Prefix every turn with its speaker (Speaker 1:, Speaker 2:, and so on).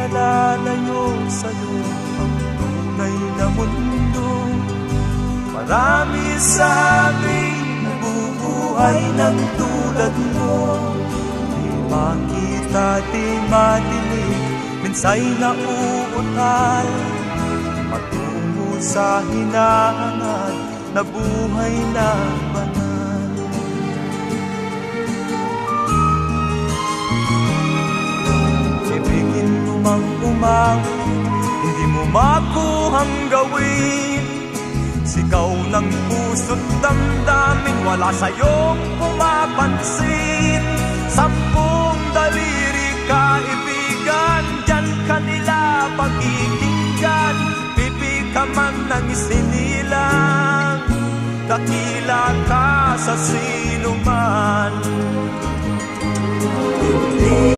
Speaker 1: pinalalayo sa'yo ang tunay na mundo. Marami sa amin nabubuhay ng tulad mo, di makita, di madinig, minsa'y nauutal, patungo sa hinahanap na buhay na banal. Ibigin mo mang umawit, hindi mo makuhang gawin. Sigaw ng puso't damdamin, wala sa'yong pumapansin. 10 daliri kaibigan, diyan kanila pakikinggan. Bibig ka man ng isinilang, dakila ka sa sinuman.